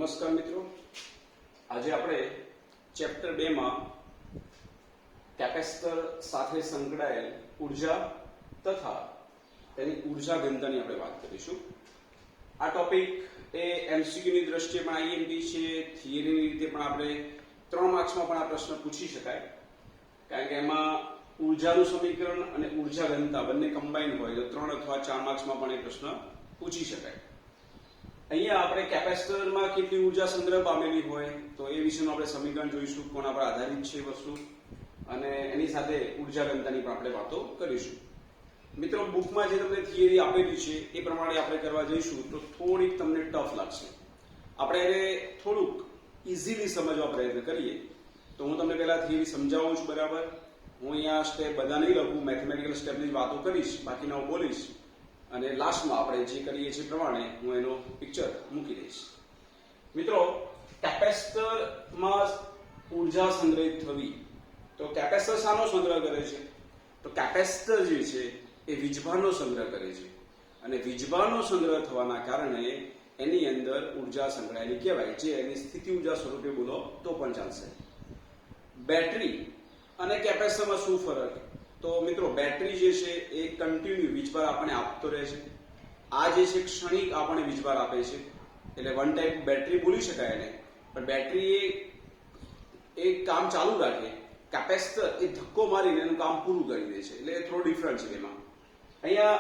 નમસ્કાર મિત્રો, આજે આપણે ચેપ્ટર 2 માં કેપેસિટર સાથે સંકળાયેલ ઉર્જા તથા તેની ઉર્જા ઘનતાની આપણે વાત કરીશું। આ ટોપિક એ એમસીક્યુ ની દ્રષ્ટિએ પણ આઈએમપી છે, થિયરીની રીતે પણ આપણે 3 માર્ક્સમાં પણ આ પ્રશ્ન પૂછી શકાય, કારણ કે એમાં ઉર્જાનું સમીકરણ અને ઉર્જા ઘનતા બંને કમ્બાઈન હોય તો 3 અથવા 4 માર્ક્સમાં પણ એ પ્રશ્ન પૂછી શકાય। અહીંયા આપણે કેપેસિટરમાં કેટલી ઉર્જા સંગ્રહ પામેલી હોય તો એ વિશેનું આપણે સમીકરણ જોઈશું, કોના પર આધારિત છે વસ્તુ, અને એની સાથે ઉર્જા ઘનતાની પણ આપણે વાતો કરીશું। મિત્રો, બુકમાં જે તમને થિયરી આપેલી છે એ પ્રમાણે આપણે કરવા જઈશું તો થોડીક તમને ટફ લાગશે। આપણે એને થોડુંક ઇઝીલી સમજવા પ્રયત્ન કરીએ તો હું તમને પહેલા થિયરી સમજાવું છું, બરાબર। હું અહીંયા સ્ટેપ બધા નહીં લખું, મેથેમેટિકલ સ્ટેપની વાતો કરીશ, બાકીના હું બોલીશ, અને લાસ્ટમાં આપણે જે કરીએ છીએ પ્રમાણે હું એનો પિક્ચર મૂકી દઈશ। મિત્રો, કેપેસિટરમાં ઉર્જા સંગ્રહિત થવી, તો કેપેસિટર શાનો સંગ્રહ કરે છે? તો કેપેસિટર જે છે એ વીજભારનો સંગ્રહ કરે છે, અને વીજભારનો સંગ્રહ થવાના કારણે એની અંદર ઉર્જા સંગ્રહાયેલી કહેવાય, જે એની સ્થિતિ ઉર્જા સ્વરૂપે બોલો તો પણ ચાલશે। બેટરી અને કેપેસિટરમાં શું ફરક? તો મિત્રો, બેટરી જે છે એ કન્ટિન્યુ વીજભાર આપણને આપતો રહે છે, આ જે છે ક્ષણિક આપણને વીજભાર આપે છે, એટલે વન ટાઈપ બેટરી બોલી શકાય એને, પણ બેટરી એ કામ ચાલુ રાખે, કેપેસિટર એ ધક્કો મારીને એનું કામ પૂરું કરી દે છે, એટલે થોડો ડિફરન્સ છે એમાં। અહીંયા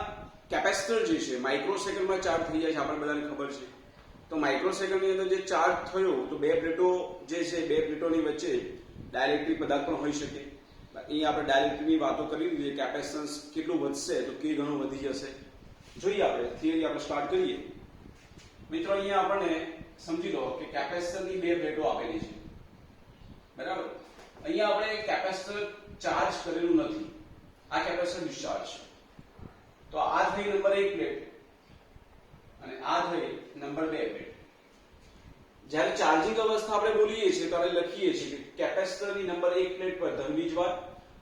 કેપેસિટર જે છે માઇક્રોસેકન્ડમાં ચાર્જ થઈ જાય છે, આપણે બધાને ખબર છે। તો માઇક્રોસેકન્ડની અંદર જે ચાર્જ થયો તો બે પ્લેટો જે છે, બે પ્લેટોની વચ્ચે ડાયરેક્ટલી પદાર્થ પણ હોઈ શકે। અહીંયા આપણે ડાયરેક્ટની વાતો કરી લીધી, કેપેસિટન્સ કેટલું વધશે તો કે ઘણું વધી જશે। જોઈએ આપણે થિયરી આપણે સ્ટાર્ટ કરીએ। મિત્રો, અહીંયા આપણને સમજી લો કે કેપેસિટરની બે પ્લેટો આપેલી છે, બરાબર। અહીંયા આપણે કેપેસિટર ચાર્જ કરેલું નથી, આ કેપેસિટર ડિસ્ચાર્જ છે, તો આ થઈ નંબર 1 પ્લેટ અને આ થઈ નંબર 2 પ્લેટ। જ્યારે ચાર્જિંગ અવસ્થા આપણે બોલીએ છીએ ત્યારે લખીએ છીએ કે કેપેસિટરની નંબર 1 પ્લેટ પર ધન વીજભાર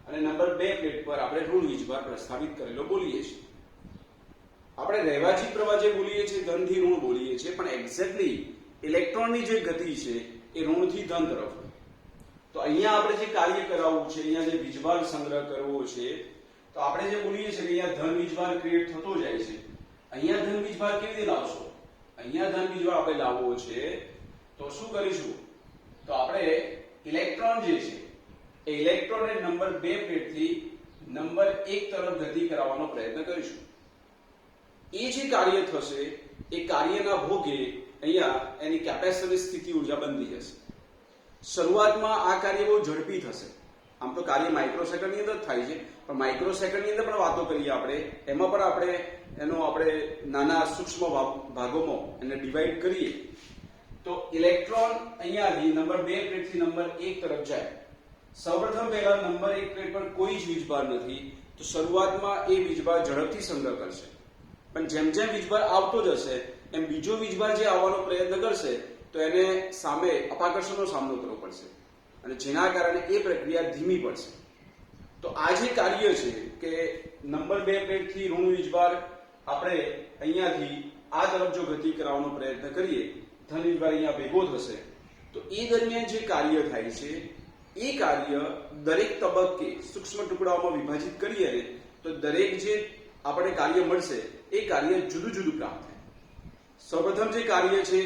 અને નંબર 2 પ્લેટ પર આપણે ઋણ વીજભાર પ્રસ્થાપિત કરેલો બોલીએ છીએ। આપણે રહેવાચી પ્રવાહ જે બોલીએ છીએ ધનથી ઋણ બોલીએ છીએ, પણ એક્ઝેક્ટલી ઇલેક્ટ્રોનની જે ગતિ છે એ ઋણથી ધન તરફ। તો અહીંયા આપણે જે કાર્ય કરાવવું છે, અહીંયા જે વીજભાર સંગ્રહ કરવો છે, તો આપણે જે બોલીએ છીએ કે અહીંયા ધન વીજભાર ક્રિએટ થતો જાય છે। અહીંયા ધન વીજભાર કેવી રીતે લાવશો? અહીંયા ધન વીજભાર આપણે લાવવો છે તો શું કરીશું? તો આપણે ઇલેક્ટ્રોન જે છે એ ઇલેક્ટ્રોનને નંબર 2 પ્લેટથી નંબર 1 તરફ ગતિ કરાવવાનો પ્રયત્ન કરીશું। એ જે કાર્ય થશે એ કાર્યના ભોગે અહીંયા એની કેપેસિટરની સ્થિતિ ઉર્જા બનતી જશે। શરૂઆતમાં આ કાર્ય બહુ ઝડપી થશે, આમ તો કાર્ય માઇક્રોસેકન્ડની અંદર થાય છે, પણ માઇક્રોસેકન્ડની અંદર પણ વાતો કરીએ આપણે, એમાં પણ આપણે એનો નાના સૂક્ષ્મ ભાગોમાં એને ડિવાઈડ કરીએ તો ઇલેક્ટ્રોન અહીંયાથી નંબર 2 પ્લેટથી નંબર 1 તરફ જાય। સૌપ્રથમ પહેલા નંબર 1 પ્લેટ પર કોઈ જ વીજભાર નથી, તો શરૂઆતમાં એ વીજભાર ઝડપથી સંગ્રહ કરશે, પણ જેમ જેમ વીજભાર આવતો જશે એમ બીજો વીજભાર જે આવવાનો પ્રયત્ન કરશે તો એને સામે અપાકર્ષણનો સામનો કરવો પડશે, અને જેના કારણે એ પ્રક્રિયા ધીમી પડશે। તો આ જે કાર્ય છે કે નંબર 2 પ્લેટથી ઋણ વીજભાર આપણે અહીંયાથી આ તરફ જો ગતિ કરાવવાનો પ્રયત્ન કરીએ, ધન વીજભાર અહીંયા ભેગો થશે, તો એ દરમિયાન જે કાર્ય થાય છે એ કાર્ય દરેક તબક્કે સૂક્ષ્મ ટુકડાઓમાં વિભાજિત કરીએ ને તો દરેક જે આપણે કાર્ય મળશે એ કાર્ય જુદું જુદું પ્રાપ્ત થાય। સૌપ્રથમ જે કાર્ય છે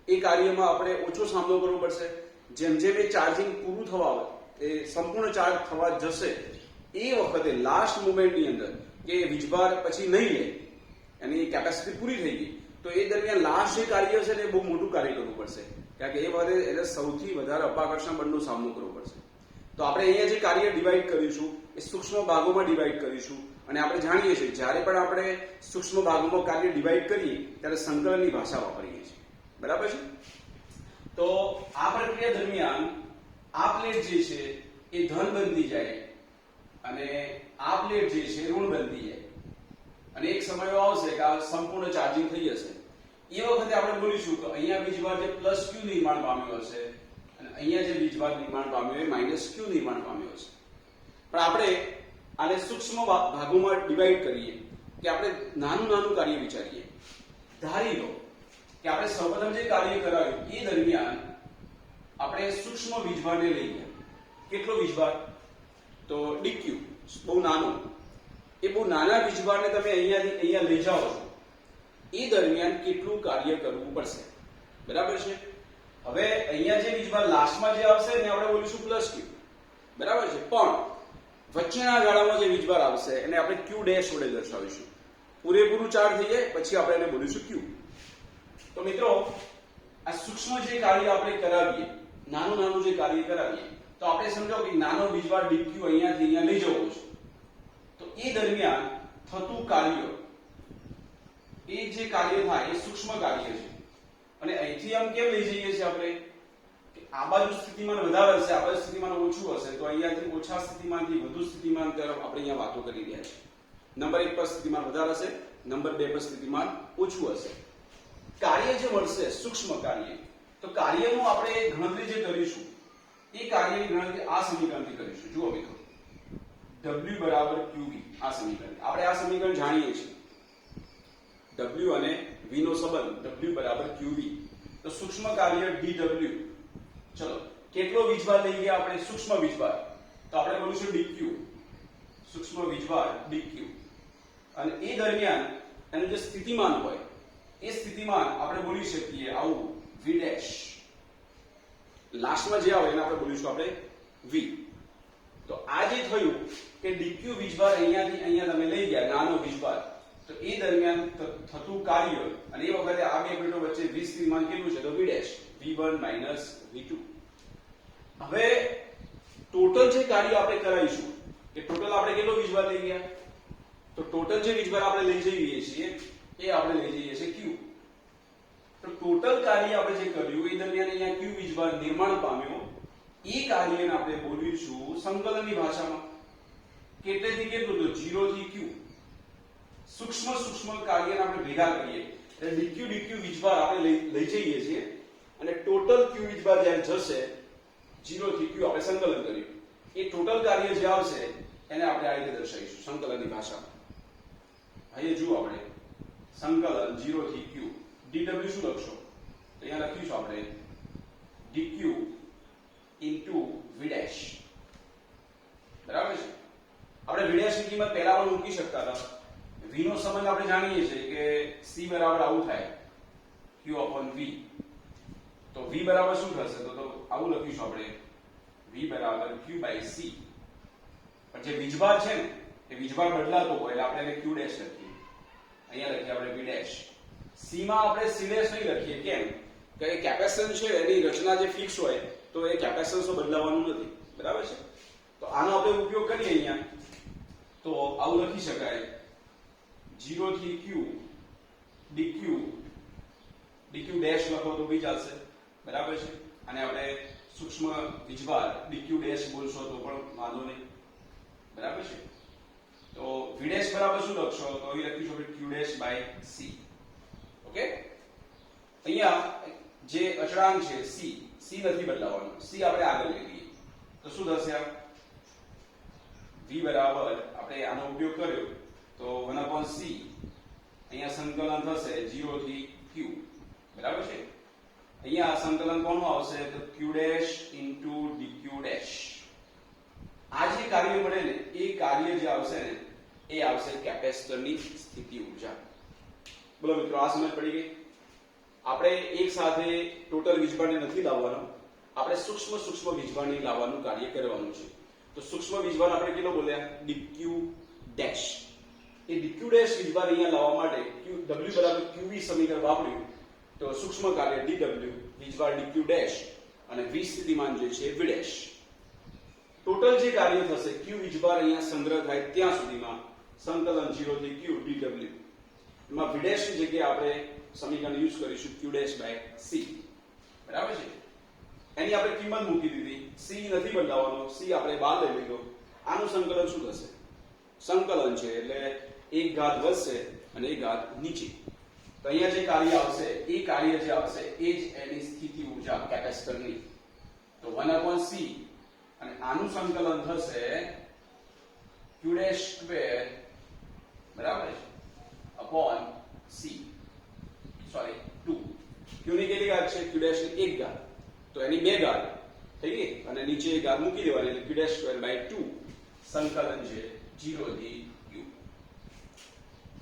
એ કાર્યમાં આપણે ઓછો સામનો કરવો પડશે, જેમ જેમ એ ચાર્જિંગ પૂરું થવા એ સંપૂર્ણ ચાર્જ થવા જશે એ વખતે લાસ્ટ મોમેન્ટની અંદર કે વીજભાર પછી નહીં લે, એની કેપેસિટી પૂરી થઈ ગઈ, તો એ દરમિયાન લાસ્ટ જે કાર્ય છે ને બહુ મોટું કાર્ય કરવું પડશે, કારણ કે એ વખતે એને સૌથી વધારે અપાકર્ષણ બળનો સામનો કરવો પડશે। તો આપણે અહીંયા જે કાર્ય ડિવાઈડ કરીશું એ સૂક્ષ્મ ભાગોમાં ડિવાઈડ કરીશું, અને આપણે જાણીએ છીએ જ્યારે પણ આપણે સૂક્ષ્મ ભાગોમાં કાર્ય ડિવાઈડ કરીએ ત્યારે સંકલનની ભાષા વાપરીએ છીએ, બરાબર છે। તો આ પ્રક્રિયા દરમિયાન આ પ્લેટ જે છે એ ધન બનતી જાય અને આ પ્લેટ જે છે ઋણ બનતી જાય, અને એક સમય એવો આવશે કે આ સંપૂર્ણ ચાર્જિંગ થઈ જશે। એ વખતે આપણે બોલીશું કે અહીંયા વીજભાર જે પ્લસ ક્યુ નિર્માણ પામ્યો હશે અને અહીંયા જે વીજભાર નિર્માણ પામ્યો એ માઇનસ ક્યુ નિર્માણ પામ્યો હશે। પણ આપણે આને સૂક્ષ્મ ભાગોમાં ડિવાઈડ કરીએ કે આપણે નાનું નાનું કાર્ય વિચારીએ। ધારી લો કે આપણે સૌપ્રથમ જે કાર્ય કરાવ્યું એ દરમિયાન આપણે સૂક્ષ્મ વીજભારને લઈ ગયા. કેટલો વીજભાર? તો dq, બહુ નાનો. એ બહુ નાના વીજભારને તમે અહીંયાથી અહીંયા લઈ જાઓ છો એ દરમિયાન કેટલું કાર્ય કરવું પડશે. બરાબર છે. હવે અહીંયા જે વીજભાર લાસ્ટમાં જે આવશે ને આપણે બોલીશું પ્લસ q. બરાબર છે. પણ વચ્ચેના ગાળામાં જે વીજભાર આવશે એને આપણે q ડેશ વડે દર્શાવીશું. પૂરેપૂરું ચાર્જ થઈ જાય પછી આપણે એને બોલીશું q. તો મિત્રો આ સૂક્ષ્મ જે કાર્ય આપણે કરાવીએ, નાનું નાનું જે કાર્ય કરાવીએ, તો આપણે સમજો કે નાનો વીજભાર dq અહીંયાથી અહીંયા લઈ જવો છે. તો એ દરમિયાન થતું કાર્ય, એ જે કાર્ય થાય એ સૂક્ષ્મ કાર્ય છે. અને અહીંથી આમ કેમ લઈ જઈએ છીએ આપણે કે આ બાજુ સ્થિતિમાન વધારે હશે, આ બાજુ સ્થિતિમાન ઓછું હશે, તો અહીંયાથી ઓછા સ્થિતિમાનથી વધુ સ્થિતિમાન તરફ આપણે અહીંયા વાતો કરી રહ્યા છીએ. નંબર 1 પર સ્થિતિમાન વધારે હશે, નંબર 2 પર સ્થિતિમાન ઓછું હશે. કાર્ય જે મળશે સૂક્ષ્મ કાર્ય, તો કાર્યનું આપણે ગણતરી જે કરીશું એ કાર્યની ગણતરી આ સમીકરણથી કરીશું. જુઓ મિત્રો, W બરાબર QV, આ સમીકરણ આપણે આ સમીકરણ જાણીએ છીએ. W અને V નો સંબંધ W બરાબર QV. તો સૂક્ષ્મ કાર્ય dW. ચલો, કેટલો વીજભાર લઈ ગયા આપણે? સૂક્ષ્મ વીજભાર. તો આપણે બોલીશું dq, સૂક્ષ્મ વીજભાર dq. અને એ દરમિયાન એનું જે સ્થિતિમાન હોય એ સ્થિતિમાન આપણે બોલી શકીએ આવું v ડેશ. લાસ્ટમાં જે આવે એને આપણે બોલીશું આપણે v. તો આ જે થયું કે dq વીજભાર અહીંયાથી અહીંયા તમે લઈ ગયા, નાનો વીજભાર, તો એ દરમિયાન થતું કાર્ય, અને એ વખતે આ બે પ્લેટો વચ્ચે v સ્થિતિમાન કેટલું છે? તો v dash, v1 minus v2. હવે ટોટલ જે કાર્ય આપણે કરાવીશું એ ટોટલ આપણે કેટલો વીજભાર લઈ ગયા? તો ટોટલ જે વીજભાર આપણે લઈ જઈએ છીએ એ આપણે લઈ જઈએ છીએ q. તો ટોટલ કાર્ય આપણે જે કર્યું એ દરમિયાન અહીંયા q વીજભાર નિર્માણ પામ્યો. એ કાર્યને આપણે બોલીશું સંકલનની ભાષામાં. કેટલેથી કેટલું? તો 0 થી q. સૂક્ષ્મ કાર્યને આપણે ભેગા કરીએ એટલે dq વીજભાર આપણે લઈ જઈએ છીએ, અને ટોટલ q વીજભાર જ્યારે જશે 0 થી q આપણે સંકલન કર્યું. એ ટોટલ કાર્ય જે આવશે એને આપણે આ રીતે દર્શાવીશું સંકલનની ભાષામાં. અહીંયા જુઓ, આપણે સંકલન 0 થી q. dw શું લખશો? તો અહીંયા લખીશું આપણે dq into v dash. બરાબર છે. આપણે v dash ની કિંમત પહેલા પણ મૂકી શકતા હતા. v નો સંબંધ આપણે જાણીએ છીએ કે c બરાબર આવું થાય q upon v. તો v બરાબર શું થશે? તો આવું લખીશું આપણે v બરાબર q by c. પણ જે વીજભાર છે ને એ વીજભાર બદલાતો હોય એટલે આપણે એને q dash લખીએ. અહીંયા લખીએ આપણે v dash. c માં આપણે c dash નહીં લખીએ. કેમ? કે કેપેસિટન્સ છે એની રચના જે ફિક્સ હોય તો એ કેપેસિટન્સ બદલાવાનું નથી. બરાબર છે. તો આનો આપણે ઉપયોગ કરીએ અહીંયા, તો આવું લખી શકાય 0 થી q dq ડેશ લખો તો બી ચાલશે. બરાબર છે. અને આપણે સૂક્ષ્મ વીજભાર dq ડેશ બોલશો તો પણ વાંધો નહીં. બરાબર છે. તો v ડેશ બરાબર શું લખશો? તો અહીં લખીશું q dash by c. Okay. અહીંયા જે અચળાંક છે c નથી બદલાવાનો. c આપણે આગળ લઈ લઈએ તો શું થશે? આ v બરાબર આપણે આનો ઉપયોગ કર્યો તો 1/c. અહીંયા સંકલન થશે 0 થી q. બરાબર છે. અહીંયા સંકલન કોનું આવશે? તો q dash into dq dash. આ જે કાર્ય મળે ને એ કાર્ય જે આવશે ને એ આવશે કેપેસિટરની સ્થિતિ ઊર્જા. બોલો મિત્રો, આ સમજ પડી ગઈ? આપણે એક સાથે ટોટલ વીજભારને નથી લાવવાનો, આપણે સૂક્ષ્મ વીજભારને લાવવાનું કાર્ય કરવાનું છે. તો સૂક્ષ્મ વીજભાર આપણે કેટલો બોલ્યા? dq dash. એ dq ડેશ વીજભાર અહીંયા લાવવા માટે w બરાબર qv સમીકરણ વાપર્યું તો સૂક્ષ્મ કાર્ય dw વીજભાર dq ડેશ અને v સ્થિતિમાન જે છે v ડેશ. ટોટલ જે કાર્ય થશે q વીજભાર અહીંયા સંગ્રહ થાય ત્યાં સુધીમાં સંકલન 0 થી q dw. એમાં v ડેશ ની જગ્યાએ આપણે સમીકરણ યુઝ કરીશું q ડેશ બાય c. બરાબર છે. એની આપણે કિંમત મૂકી દીધી. c નથી બદલાવાનો, c આપણે બહાર લઈ લીધો. આનું સંકલન શું થશે? સંકલન છે એટલે એક ઘાત વધશે અને એક ઘાત નીચે. તો અહીંયા જે કાર્ય આવશે એ કાર્ય જે આવશે એ જ એની સ્થિતિ ઊર્જા કેપેસિટરની. તો 1/c અને આનું સંકલન થશે q ડેશ સ્ક્વેર બરાબર છે upon c, સોરી 2. ક્યુ ની કેટલી ઘાત છે? ક્યુ ડેશ ની 1 ઘાત, તો એની 2 ઘાત થઈ ગઈ અને નીચે એક ઘાત મૂકી દેવાની એટલે ક્યુ ડેશ સ્ક્વેર બાય 2 સંકલન છે 0 થી ક્યુ.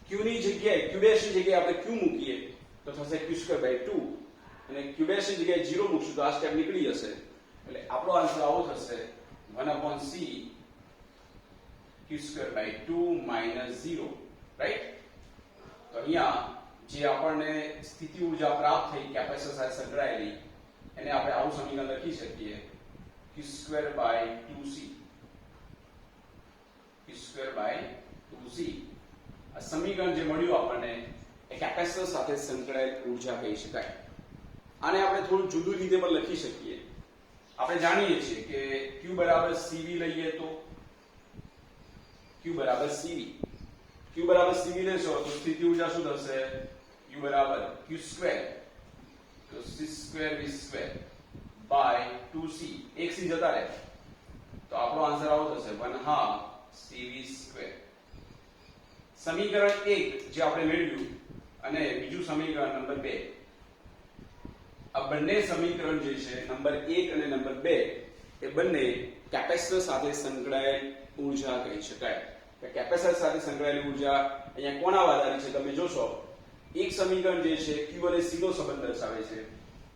ક્યુ ની જગ્યાએ ક્યુ ડેશ ની જગ્યાએ આપણે ક્યુ મૂકીએ તો થશે ક્યુ સ્ક્વેર બાય 2 અને ક્યુ ડેશ ની જગ્યાએ 0 મૂકશું તો આ સ્ટેપ નીકળી જશે એટલે આપણો આન્સર આવો થશે 1/c Q square by 2 minus 0, right? તો અહીંયા જે આપણને સ્થિતિ ઊર્જા પ્રાપ્ત થઈ કેપેસિટર સાથે સંકળાયેલી એને આપણે આવું સમીકરણ લખી શકીએ Q square by 2c, Q square by 2c. આ સમીકરણ જે મળ્યું આપણને એ કેપેસિટર સાથે સંકળાયેલ ઊર્જા કહી શકાય. આને આપણે થોડું જુદું રીતે પણ લખી શકીએ. આપણે જાણીએ છીએ કે Q બરાબર CV લઈએ તો Q બરાબર CV, Q બરાબર CV લેશો તો સ્થિતિ ઊર્જા શું થશે? U બરાબર Q સ્ક્વેર તો C સ્ક્વેર V સ્ક્વેર બાય 2C, એક C જતા રહે તો આપણો આન્સર આવો થશે 1/2 CV સ્ક્વેર. સમીકરણ 1 જે આપણે મેળવ્યું અને બીજું સમીકરણ નંબર 2, આ બંને સમીકરણ જે છે નંબર 1 અને નંબર 2 એ બંને કેપેસિટર સાથે સંકળાયેલ ઊર્જા કહી શકાય. કે કેપેસિટર સાથે સંકળાયેલી ઊર્જા અહીંયા કોના આધારિત છે તમે જોશો. એક સમીકરણ જે છે Q અને C નો સંબંધ દર્શાવે છે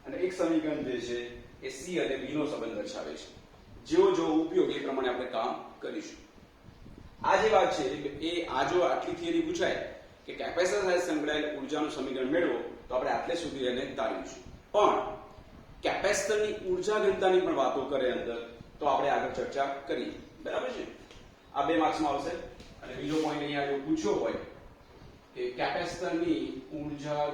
અને એક સમીકરણ જે છે એ C અને V નો સંબંધ દર્શાવે છે. જેવો જો ઉપયોગ એ પ્રમાણે આપણે કામ કરીશું. આ જે વાત છે એ આ જો આટલી થિયરી પૂછાય કે કેપેસિટર સાથે સંકળાયેલ ઊર્જાનું સમીકરણ મેળવો તો આપણે આટલે સુધી એને તારીશું. પણ કેપેસિટરની ઊર્જા ઘનતાની પણ વાતો કરે અંદર તો આપણે આગળ ચર્ચા કરીએ, બરાબર છે? આ 2 માર્ક્સમાં આવશે. અને બીજો પોઈન્ટ અહીંયા જો પૂછ્યો હોય કે કેપેસિટરની ઊર્જા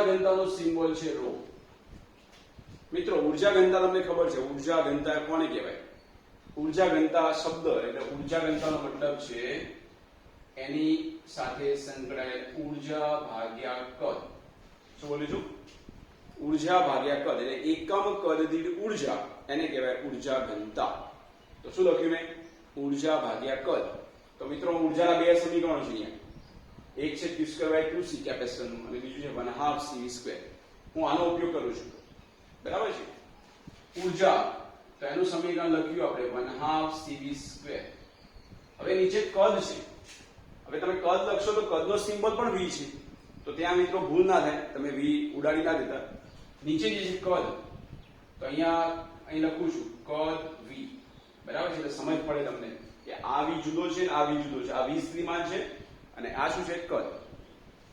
ઘનતાનો સિમ્બોલ છે ρ. મિત્રો ઊર્જા ઘનતા તમને ખબર છે, ઊર્જા ઘનતા કોને કહેવાય? ઊર્જા ઘનતા શબ્દ એટલે ઊર્જા ઘનતાનો મતલબ છે એની સાથે સંકળાયેલ ઊર્જા ભાગ્યા કદ. શું બોલું છું? ઊર્જા ભાગ્યા કદ એટલે એકમ કદ દીઠ ઊર્જા એને કહેવાય ઊર્જા ઘનતા. તો શું લખ્યું મેં? ઊર્જા ભાગ્યા કદ. તો મિત્રો ઊર્જાના 2 સમીકરણો છે અહીંયા. એક છે Q સ્ક્વેર બાય 2C કેપેસિટરનું અને બીજું છે 1/2 CV સ્ક્વેર. હું આનો ઉપયોગ કરું છું, બરાબર છે? ઊર્જા તો એનું સમીકરણ લખ્યું આપણે 1/2 CV સ્ક્વેર. હવે નીચે કદ છે. હવે તમે કદ લખશો તો કદનો સિમ્બોલ પણ V છે. તો ત્યાં મિત્રો ભૂલ ના થાય, તમે V ઉડાડી ના દેતા. નીચે જે છે કદ તો અહીં લખું છું કદ V, બરાબર છે? એટલે સમજ પડે તમને કે આ V જુદો છે ને આ V જુદો છે. આ V સ્થિતિમાન છે અને આ શું છે? કદ.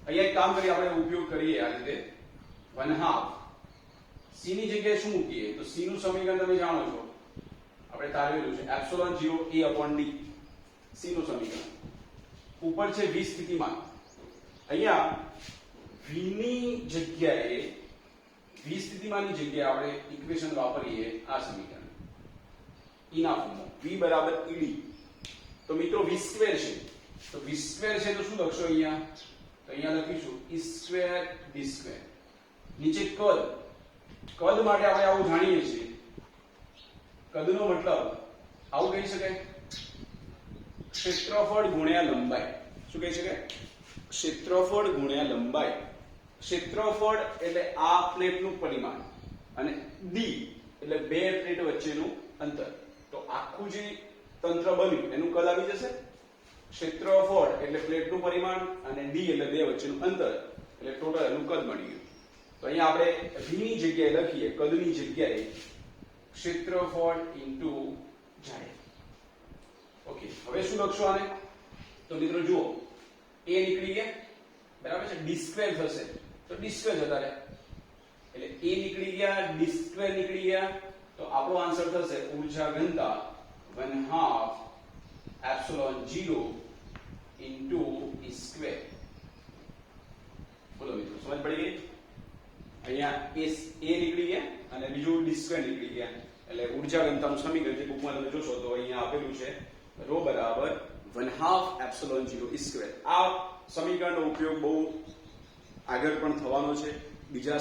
અહીંયા એક કામ કરી આપણે ઉપયોગ કરીએ આ રીતે 1/2 C ની જગ્યાએ શું મૂકીએ તો C નું સમીકરણ તમે જાણો છો, આપણે તારવેલું છે ε0 A/d. C નું સમીકરણ ઉપર છે V સ્થિતિમાન. અહીંયા V ની જગ્યાએ V સ્થિતિમાનની જગ્યાએ આપણે ઇક્વેશન વાપરીએ આ સમીકરણ ઈના ફોર્મમાં V બરાબર ED. તો મિત્રો V સ્ક્વેર છે તો V સ્ક્વેર છે તો શું લખશો અહીંયા? તો અહીંયા લખીશું E સ્ક્વેર D સ્ક્વેર. નીચે કદ. કદ માટે આપણે આવું જાણીએ છીએ, કદનો મતલબ આવું કહી શકાય ક્ષેત્રફળ ગુણ્યા લંબાઈ. શું કહી શકાય? ક્ષેત્રફળ ગુણ્યા લંબાઈ. ક્ષેત્રફળ એટલે આ પ્લેટનું પરિમાણ અને d એટલે બે પ્લેટ વચ્ચેનું અંતર. તો આખું જે તંત્ર બન્યું એનું કદ આવી જશે. ક્ષેત્રફળ એટલે પ્લેટનું પરિમાણ અને d એટલે બે વચ્ચેનું અંતર એટલે ટોટલ એનું કદ મળી ગયું. તો અહીંયા આપણે v ની જગ્યાએ લખીએ કદની જગ્યાએ ક્ષેત્રફળ ઇન્ટુ જાડાઈ. ઓકે, હવે શું લખશો આને? તો મિત્રો જુઓ a નીકળી ગયા, બરાબર છે? d સ્ક્વેર થશે તો d સ્ક્વેર જતા રહે એટલે a નીકળી ગયા, d સ્ક્વેર નીકળી ગયા. તો આપણો આન્સર થશે ઊર્જા ઘનતા 1/2 ε0 ઇન્ટુ e સ્ક્વેર. બોલો મિત્રો, સમજ પડી ગઈ? અહીંયા a નીકળી ગયા અને બીજું d સ્ક્વેર નીકળી ગયા એટલે ઊર્જા ઘનતાનું સમીકરણ જે બુકમાં તમે જોશો તો અહીંયા આપેલું છે ρ બરાબર 1/2 ε0 e સ્ક્વેર. આ સમીકરણનો ઉપયોગ બહુ આગળ પણ થવાનો છે. બીજા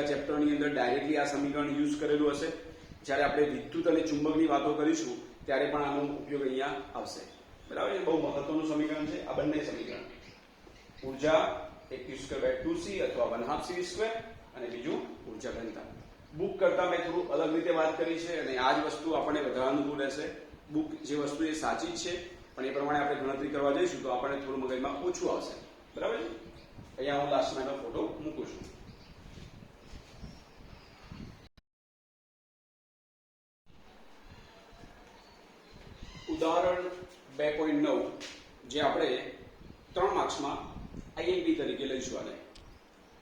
ચેપ્ટરની અંદર ડાયરેક્ટલી આ સમીકરણ યુઝ કરેલું હશે. જ્યારે આપણે વિદ્યુત અને ચુંબકની વાતો કરીશું ત્યારે પણ આનો ઉપયોગ અહીંયા આવશે, બરાબર છે? બહુ મહત્વનું સમીકરણ છે આ બંને સમીકરણ. ઊર્જા એક q²/2c અથવા 1/2c² અને બીજું ઊર્જા ઘનતા. બુક કરતા મેં થોડું અલગ રીતે વાત કરી છે અને આ જ વસ્તુ આપણને વધારે અનુકૂળ રહેશે. બુક જે વસ્તુ એ સાચી જ છે, પણ એ પ્રમાણે આપણે ગણતરી કરવા જઈશું તો આપણને થોડું મગજમાં ઓછું આવશે. બરાબર છે? અહીંયા હું લાસ્ટમાં એનો ફોટો મૂકું છું. ઉદાહરણ 2.9 જે આપણે 3 માર્ક્સમાં IMP તરીકે લઈશું. આને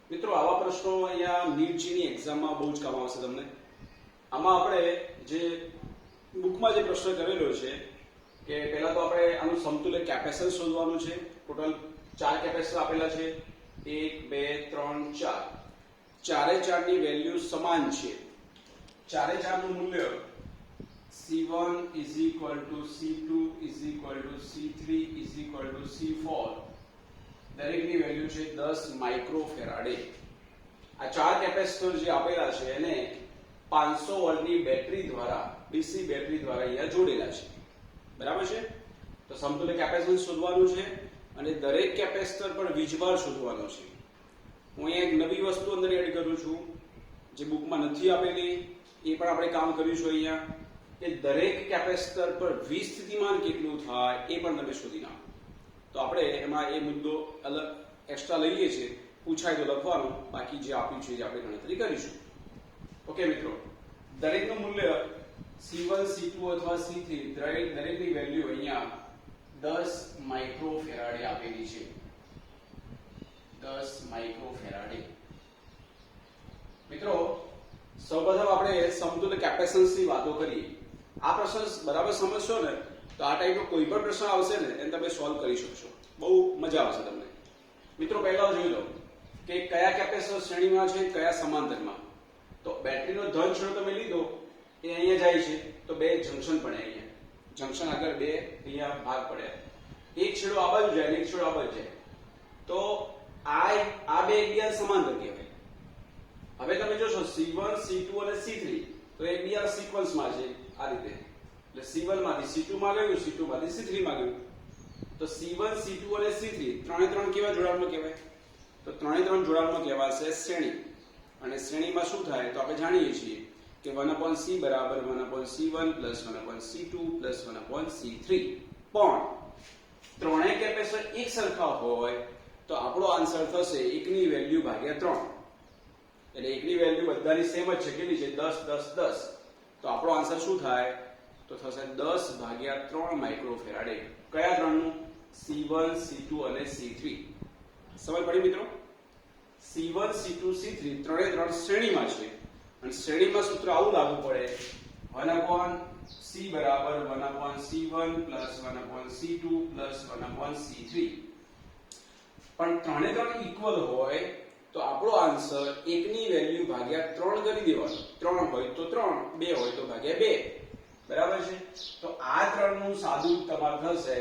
મિત્રો આવા પ્રશ્નો અહીંયા નીટજીની એક્ઝામમાં બહુ જ કામ આવશે તમને. આમાં આપણે જે બુકમાં જે પ્રશ્ન કરેલો છે કે પહેલા તો આપણે આનું સમતુલ્ય કેપેસિટન્સ શોધવાનું છે. ટોટલ 4 કેપેસિટર આપેલા છે, 1 2 3 4. ચારે ચારની વેલ્યુ સમાન છે. ચારે ચારનું મૂલ્ય C1 is equal to C2 is equal to C3 is equal to C4. દરેકની વેલ્યુ છે 10 માઇક્રોફેરાડે. આ 4 કેપેસિટર જે આપેલા છે એને 500 વોલ્ટની બેટરી દ્વારા, ડીસી બેટરી દ્વારા અહીંયા જોડેલા છે. બરાબર છે? તો સમતુલ્ય કેપેસિટન્સ શોધવાનું છે અને દરેક કેપેસિટર પર વીજભાર શોધવાનો છે. હું અહીંયા એક નવી વસ્તુ અંદર એડ કરું છું જે બુકમાં નથી આપેલી, એ પણ આપણે કામ કરીશું અહીંયા કે દરેક કેપેસિટર પર વીજ સ્થિતિમાન કેટલું થાય એ પણ તમે શોધી નાખો. તો આપણે એમાં એ મુદ્દો અલગ એક્સ્ટ્રા લઈએ છીએ, પૂછાય તો લખવાનું, બાકી જે આપ્યું છે જે આપણે ગણતરી કરીશું. ઓકે મિત્રો, દરેકનું મૂલ્ય C1 C2 અથવા C3 દરેકની વેલ્યુ અહીંયા 10 માઇક્રોફેરાડે આપેલી છે. 10 માઇક્રોફેરાડે. મિત્રો સૌપ્રથમ આપણે સમતુલ્ય કેપેસિટન્સની વાતો કરીએ. આ પ્રશ્ન બરાબર સમજશો ને તો આ ટાઈપનો કોઈ પણ પ્રશ્ન આવશે ને એને તમે સોલ્વ કરી શકશો. બહુ મજા આવશે તમને. મિત્રો પહેલા જોઈ લો કે કયા કેપેસિટર શ્રેણીમાં છે, કયા સમાંતરમાં. તો બેટરીનો ધન છેડો તમે લીધો એ અહીંયા જાય છે તો બે જંકશન પડે. અહીંયા જંકશન આગળ બે અહીંયા ભાગ પડ્યા. એક છેડો આ બાજુ જાય અને એક છેડો આ બાજુ જાય. તો આ બે એકબીજા સમાંતર કહેવાય. હવે તમે જોશો C1 C2 અને C3 તો એકબીજા સિક્વન્સમાં છે આ રીતે. એટલે C1 માંથી C2 માં ગયું, C2 માંથી C3 માં ગયું. તો C1 C2 અને C3 ત્રણે ત્રણ કેવા જોડાણમાં કહેવાય? તો ત્રણે ત્રણ જોડાણમાં કહેવાશે શ્રેણી. અને શ્રેણીમાં શું થાય તો આપણે જાણીએ છીએ કે 1/c બરાબર 1/c1 plus 1/c2 plus 1/c3. પણ ત્રણેય કેપેસિટર એક સરખા હોય તો આપણો આન્સર થશે 1 ની વેલ્યુ ભાગ્યા 3. એટલે 1 ની વેલ્યુ બધાની સેમ જ છે. કેટલી છે? 10 10 10. તો આપણો આન્સર શું થાય તો થશે 10 ભાગ્યા 3 માઇક્રોફેરાડે. કયા ત્રણનું? C1 C2 અને C3. સમજ પડી મિત્રો? C1 C2 C3 ત્રણે ત્રણ શ્રેણીમાં છે અને શ્રેણીમાં સૂત્ર આવું લાગુ પડે 1/c બરાબર 1/c1 plus 1/c2 plus 1/c3. પણ ત્રણે ત્રણ ઇક્વલ હોય તો આપણો આન્સર 1 ની વેલ્યુ ભાગ્યા 3 કરી દેવાનો. 3 હોય તો 3, 2 હોય તો ભાગ્યા 2. બરાબર છે? તો આ ત્રણનું સાદું તમારે થશે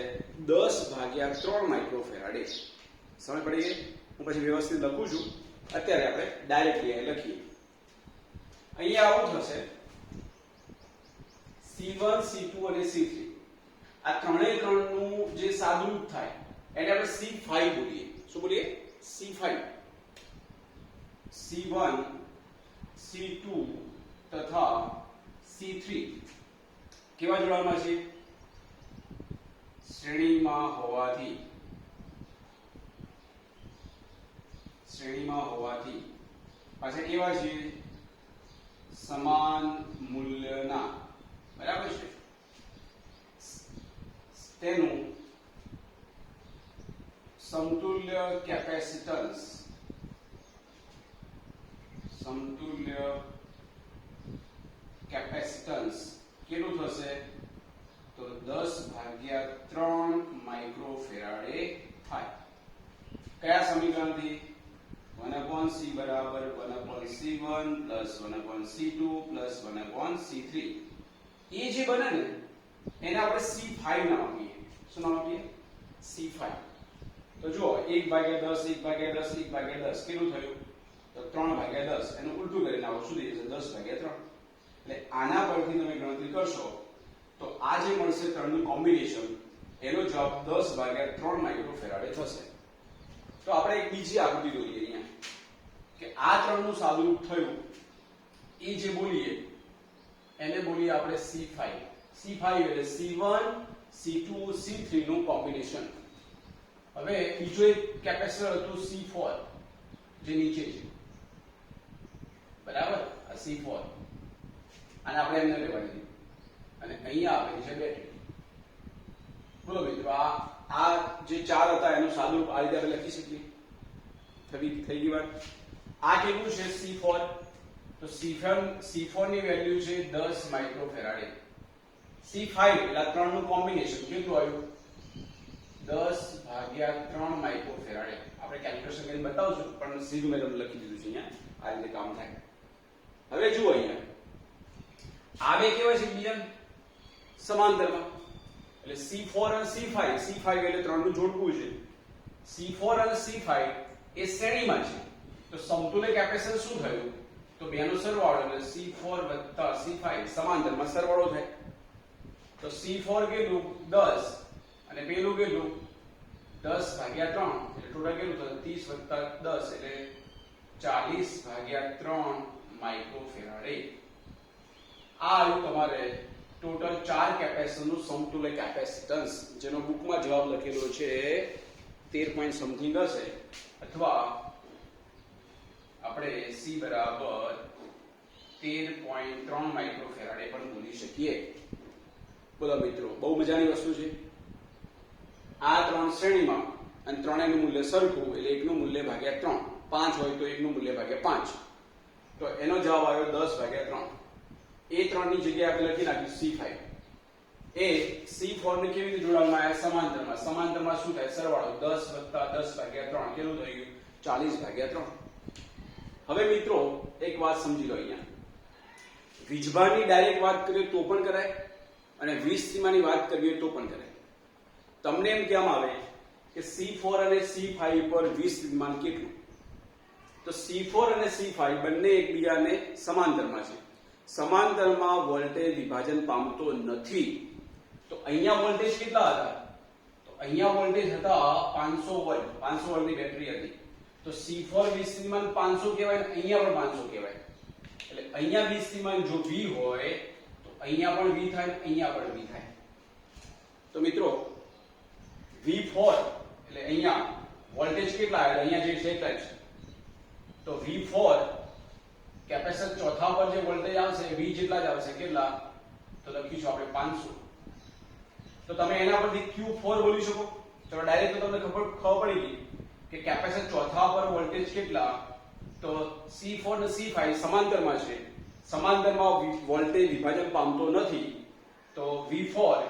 10 ભાગ્યા 3 માઇક્રોફેરાડે. સમજ પડી ગઈ? હું પછી વ્યવસ્થિત લખું છું. અત્યારે આપણે ડાયરેક્ટલી લખીએ. અહીંયા આવું થશે C1 C2 અને C3 આ ત્રણેય ત્રણનું જે સાદું થાય એને આપણે C5 બોલીએ. શું બોલીએ? C5. C1 C2 તથા C3 કેવા જોડાણમાં છે? શ્રેણીમાં હોવાથી. પાછા કેવા છે? સમાન મૂલ્યના. બરાબર છે? તેનું સમતુલ્ય કેપેસિટન્સ કેટલું થશે? તો 10 ભાગ્યા 3 માઇક્રોફેરાડે થાય. કયા સમીકરણથી? 1/c બરાબર 1/c1 plus 1/c2 plus 1/c3. એ જે બને ને એને આપણે C5 નામ આપીએ. શું નામ આપીએ? C5. તો જો 1/10 1/10 1/10 કેટલું થયું? તો 3/10. એનું ઉલટું કરીને આવો શું થઈ જશે? 10/3. એટલે આના પરથી તમે ગણતરી કરશો તો આ જે મળશે ત્રણનું કોમ્બિનેશન એનો જવાબ 10/3 માઇક્રોફેરાડે થશે. તો આપણે એક બીજી આકૃતિ દોરીએ અહીંયા કે આ ત્રણનું સાદુરૂપ થયું એ જે બોલીએ એને બોલીએ આપણે C5. C5 એટલે C1 C2 C3 નું કોમ્બિનેશન. હવે બીજો એક કેપેસિટર હતું C4 જે નીચે છે, બરાબર, આ C4 અને આપણે એમને લેવા દીધી અને અહીંયા આપેલી છે બેટરી. બોલો મિત્રો, આ જે ચાર હતા એનું સાદુરૂપ આ રીતે આપણે લખી શકીએ. થઈ ગઈ વાત. આ કેટલું છે C4? તો C4 ની વેલ્યુ છે 10 માઇક્રોફેરાડે. C5 એટલે ત્રણનું કોમ્બિનેશન કેટલું આવ્યું? 10 ભાગ્યા 3 માઇક્રોફેરાડે. આપણે કેલ્ક્યુલેશન કરીને બતાવશું પણ સીધું મેં તમને લખી દીધું છે અહીંયા, આ રીતે કામ થાય. હવે જુઓ અહીંયા આ બે કેવા છે બીજા સમાંતરમાં, એટલે C4 અને C5. C5 એટલે ત્રણનું જોડકું છે. C4 અને C5 એ શ્રેણીમાં છે, તો સમતુલ્ય કેપેસિટર શું થયું? તો બેનો સરવાળો એટલે C4 + C5 સમાંતરમાં સરવાળો થાય. તો C4 કેટલું 10 અને પેલું કેટલું 10 ભાગ્યા 3 એટલે ટોટલ કેટલું થશે 30 + 10 એટલે 40 ભાગ્યા 3 માઇક્રોફેરાડે. આ આવ્યું તમારે ટોટલ 4 કેપેસિટરનું સમતુલ્ય કેપેસિટન્સ, જેનો બુકમાં જવાબ લખેલો છે 13 પોઈન્ટ સમથિંગ હશે, અથવા આપણે C બરાબર 13.3 માઇક્રોફેરાડે પણ બોલી શકીએ. બોલો મિત્રો, બહુ મજાની વસ્તુ છે. આ ત્રણ શ્રેણીમાં અને ત્રણેયનું મૂલ્ય સરખું એટલે એકનું મૂલ્ય ભાગ્યા 3. 5 હોય તો એકનું મૂલ્ય ભાગ્યા 5. તો એનો જવાબ આવ્યો 10 ભાગ્યા 3. એ 3 ની જગ્યાએ આપણે લખી નાખ્યું C5. એ C4 ને કેવી રીતે જોડવામાં આવ્યા? સમાંતરમાં. સમાંતરમાં શું થાય? સરવાળો 10 + 10 ભાગ્યા 3 કેટલું થઈ ગયું? 40 ભાગ્યા 3. હવે મિત્રો એક વાત સમજી લો અહીંયા, વીજભારની ડાયરેક્ટ વાત કરીએ તો પણ કરાય અને વીજ સીમાની વાત કરીએ તો પણ કરાય. તમને એમ કહેવામાં આવે કે C4 અને C5 પર વીજ સ્થિતિમાન કેટલું? તો C4 અને C5 બંને એકબીજાને સમાંતરમાં છે. સમાંતરમાં વોલ્ટેજ વિભાજન પામતો નથી. તો અહીંયા વોલ્ટેજ કેટલા હતા? તો અહીંયા વોલ્ટેજ હતા 500 વોલ્ટ. 500 વોલ્ટની બેટરી હતી. તો C4 વીજ સ્થિતિમાન 500 કહેવાય ને અહીંયા પણ 500 કહેવાય. એટલે અહીંયા વીજ સ્થિતિમાન જો V હોય તો અહીંયા પણ V થાય, અહીંયા પણ V થાય. તો મિત્રો V4 એટલે અહીંયા વોલ્ટેજ કેટલા આવે? અહીંયા જે છે એટલા જ. તો V4 કેપેસિટર ચોથા પર જે વોલ્ટેજ આવશે V જેટલા જ આવશે. કેટલા? તો લખીશું આપણે 500. તો તમે એના પરથી Q4 બોલી શકો. ચલો ડાયરેક્ટ તો તમને ખબર પડી ગઈ કે કેપેસિટર ચોથા પર વોલ્ટેજ કેટલા? તો C4 અને C5 સમાંતરમાં છે. સમાંતરમાં વોલ્ટેજ વિભાજન પામતો નથી. તો V4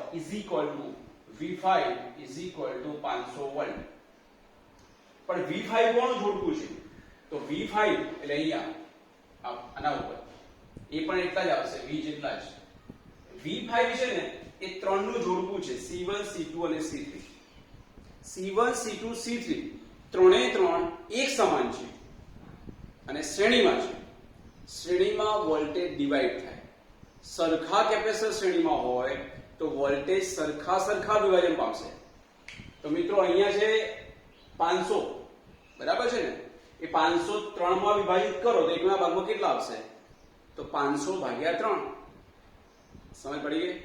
V5 = 500 વોલ્ટ. પણ V5 કોનું જોડકું છે? તો V5 એટલે અહીંયા આના ઉપર એ પણ એટલા જ આવશે, V જેટલા જ. V5 છે ને એ ત્રણનું જોડકું છે, C1 C2 અને C3. C1 C2 C3 ત્રણે ત્રણ એક સમાન છે અને શ્રેણીમાં છે. શ્રેણીમાં વોલ્ટેજ ડિવાઈડ થાય. સરખા કેપેસિટર શ્રેણીમાં હોય તો વોલ્ટેજ સરખા વિભાજન પામશે. તો મિત્રો અહીંયા છે 500, બરાબર છે ને? એ 500 3 માં વિભાજિત કરો તો એકના ભાગમાં કેટલા આવશે? તો 500 ભાગ્યા 3. સમજ પડી ગઈ?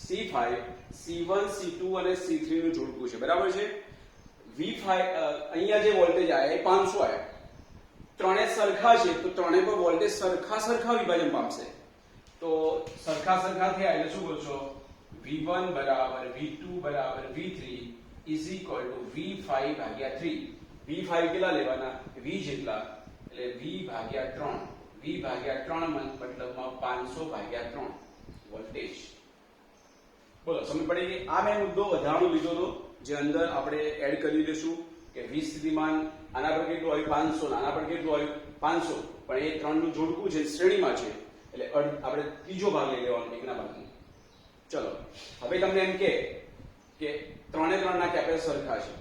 C5 C1 C2 અને C3 નું જોડકું છે, બરાબર છે? V5 અહીંયા જે વોલ્ટેજ આયા એ 500 આયા. ત્રણે સરખા છે તો ત્રણે પર વોલ્ટેજ સરખા વિભાજન પામશે. તો સરખા થયા એટલે શું બોલશો? V1 બરાબર V2 બરાબર V3 = V5 ભાગ્યા 3. V5 કેટલા લેવાના? V જેટલા, એટલે V ભાગ્યા 3. V ભાગ્યા 3 મતલબમાં 500 ભાગ્યા 3 વોલ્ટેજ. બોલો, સમજ પડી ગઈ? આ મેં મુદ્દો વધારાનો લીધો હતો, જે અંદર આપણે એડ કરી દઈશું કે વીજ સ્થિતિમાન આના પર કેટલું આવ્યું? 500. આના પર કેટલું આવ્યું? 500. પણ એ ત્રણનું જોડકું છે, શ્રેણીમાં છે, એટલે આપણે ત્રીજો ભાગ લઈ લેવાનો એકના ભાગનો. ચલો હવે તમને એમ કે ત્રણે ત્રણના કેપેસિટર સરખા છે,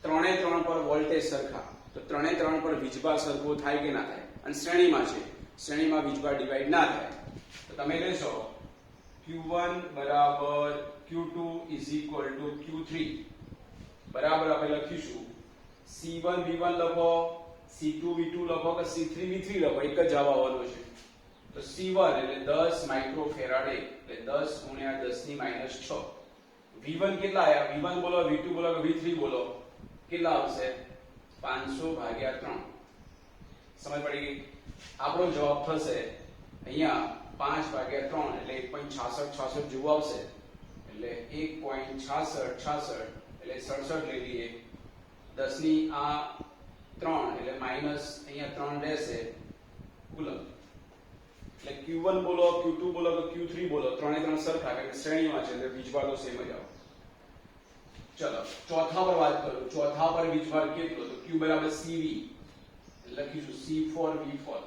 ત્રણે ત્રણ પર વોલ્ટેજ સરખા, તો ત્રણે ત્રણ પર વીજભાર સરખો થાય કે ના થાય? અને શ્રેણીમાં છે, શ્રેણીમાં વીજભાર ડિવાઈડ ના થાય. તો તમે લેશો Q1 બરાબર Q2 = Q3 બરાબર આપણે લખીશું C1 V1 લખો, C2 V2 લખો કે C3 V3 લખો, એક જ જવાબ આવવાનો છે. તો C1 એટલે 10 માઇક્રોફેરાડે એટલે 10 ગુણ્યા 10 ની -6. V1 કેટલા આયા? V1 બોલો, V2 બોલો કે V3 બોલો, કેટલા આવશે? 500 ભાગ્યા 3. સમજ પડી ગઈ? આપણો જવાબ થશે અહીંયા 5 ભાગ્યા 3 એટલે 1.6666 જેવું આવશે. એટલે 1.6666 એટલે 67 લઈ લઈએ. 10 ની આ 3 એટલે માઈનસ અહીંયા 3 રહેશે કુલમ. એટલે Q1 બોલો, Q2 બોલો કે Q3 બોલો, ત્રણે ત્રણ સરખા કારણ કે શ્રેણીમાં છે એટલે વીજભાર તો સેમ જ આવે. ચલો ચોથા પર વાત કરું. ચોથા પર વીજભાર કેટલો? તો Q બરાબર CV લખીશું C4V4.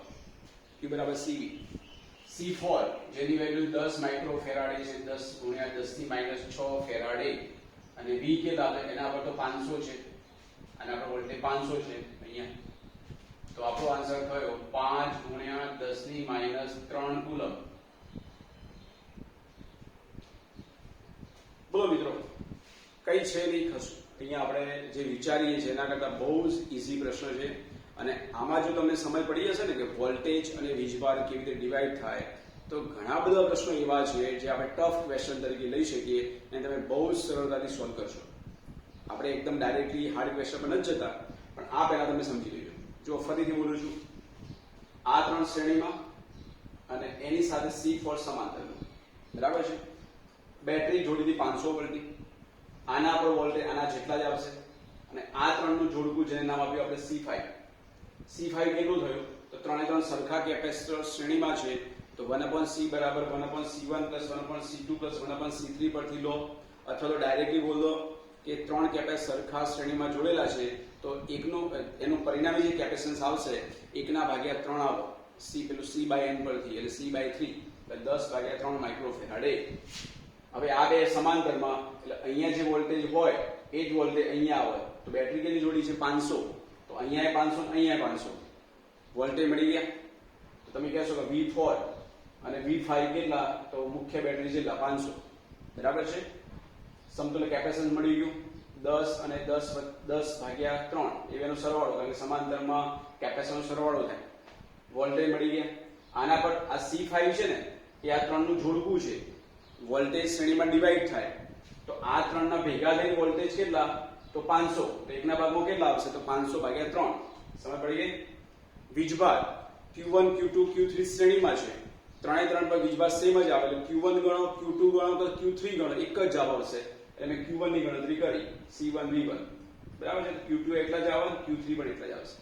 Q બરાબર CV. C4 જેની વેલ્યુ 10 માઇક્રોફેરાડે છે, 10 ગુણ્યા 10 ની -6 ફેરાડે, અને V કેટલા છે? એના પર તો 500 છે, આના પર વોલ્ટેજ 500 છે અહીંયા. તો આપણો આન્સર થયો 5 ગુણ્યા 10 ની -3 કુલમ. બોલો મિત્રો, કઈ છે નહીં ખસું. અહીંયા આપણે જે વિચારીએ છીએ એના કરતા બહુ જ ઈઝી પ્રશ્ન છે. અને આમાં જો તમને સમજ પડી જશે ને કે વોલ્ટેજ અને વીજભાર કેવી રીતે ડિવાઈડ થાય, તો ઘણા બધા પ્રશ્નો એવા છે જે આપણે ટફ ક્વેશ્ચન તરીકે લઈ શકીએ અને તમે બહુ જ સરળતાથી સોલ્વ કરશો. આપણે એકદમ ડાયરેક્ટલી હાર્ડ ક્વેશ્ચન પર નથી જતા, પણ આ પહેલા તમે સમજી લેજો. જો ફરીથી બોલું છું, આ ત્રણ શ્રેણીમાં અને એની સાથે C4 સમાંતરમાં, બરાબર છે. બેટરી જોડી હતી 500 વોલ્ટની, આના પર વોલ્ટેજ આના જેટલા જ આવશે, અને આ ત્રણનું જોડકું જેને નામ આપ્યું આપણે C5. C5 કેટલું થયું? તો ત્રણે ત્રણ સરખા કેપેસિટર શ્રેણીમાં છે, તો 1/C બરાબર 1/C1 + 1/C2 + 1/C3 પરથી લો, અથવા તો ડાયરેક્ટલી બોલ દો કે ત્રણ કેપેસિટર સરખા શ્રેણીમાં જોડેલા છે, તો એકનું એનું પરિણામી જે કેપેસિટન્સ આવશે 1/3 આવો. C પેલું C/n પરથી એટલે C/3 એટલે 10/3 માઇક્રોફેરાડે. હવે આ બે સમાંતરમાં એટલે અહીંયા જે વોલ્ટેજ હોય એ જ વોલ્ટેજ અહીંયા આવે. તો બેટરી કેટલી જોડી છે? 500. તો અહીંયા 500 અહીંયા 500 વોલ્ટેજ મળી ગયા. તો તમે કહેશો કે V4 અને V5 કેટલા? તો મુખ્ય બેટરી જેટલા 500, બરાબર છે. સમતુલ્ય કેપેસિટન્સ મળી ગયું 10 અને 10/3 એનો સરવાળો, કારણ કે સમાંતરમાં કેપેસિટન્સનો સરવાળો થાય. વોલ્ટેજ મળી ગયા. આના પર આ C5 છે ને એ આ ત્રણનું જોડકું છે, વોલ્ટેજ શ્રેણીમાં ડિવાઈડ થાય, તો આ ત્રણના ભેગા થઈને વોલ્ટેજ કેટલા? તો 500. તો એકના ભાગમાં કેટલા આવશે? તો 500/3. સમજ પડી ગઈ? વીજભાર Q1 Q2 Q3 શ્રેણીમાં છે, ત્રણે ત્રણ પર વીજભાર સેમ જ આવે. એટલે Q1 ગણો, Q2 ગણો તો Q3 ગણો, એક જ જવાબ આવશે. એટલે મેં Q1 ની ગણતરી કરી C1 V1, બરાબર છે. Q2 એટલા જ આવે, Q3 પણ એટલા જ આવશે.